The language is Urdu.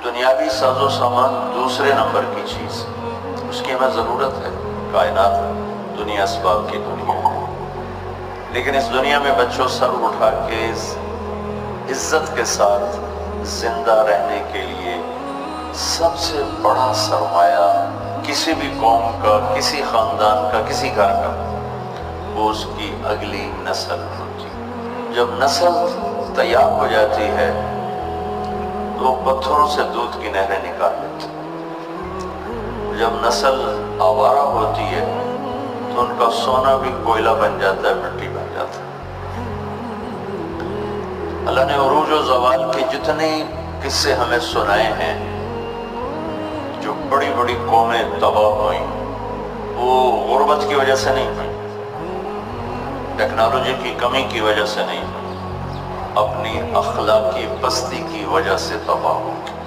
دنیاوی ساز و سامان دوسرے نمبر کی چیز، اس کی ہمیں ضرورت ہے۔ کائنات دنیا اسباب کی دنیا ہے، لیکن اس دنیا میں بچوں سر اٹھا کے اس عزت کے ساتھ زندہ رہنے کے لیے سب سے بڑا سرمایہ کسی بھی قوم کا، کسی خاندان کا، کسی گھر کا، وہ اس کی اگلی نسل ہوتی ہے۔ جب نسل تیار ہو جاتی ہے تو پتھروں سے دودھ کی نہریں نکال لیتے ہیں۔ جب نسل آوارہ ہوتی ہے تو ان کا سونا بھی کوئلہ بن جاتا ہے، مٹی بن جاتا ہے۔ اللہ نے عروج و زوال کے جتنے قصے ہمیں سنائے ہیں، جو بڑی بڑی قومیں تباہ ہوئیں، وہ غربت کی وجہ سے نہیں ہوئیں، ٹیکنالوجی کی کمی کی وجہ سے نہیں ہوئیں، اپنی اخلاقی پستی کی وجہ سے تباہ ہوئیں۔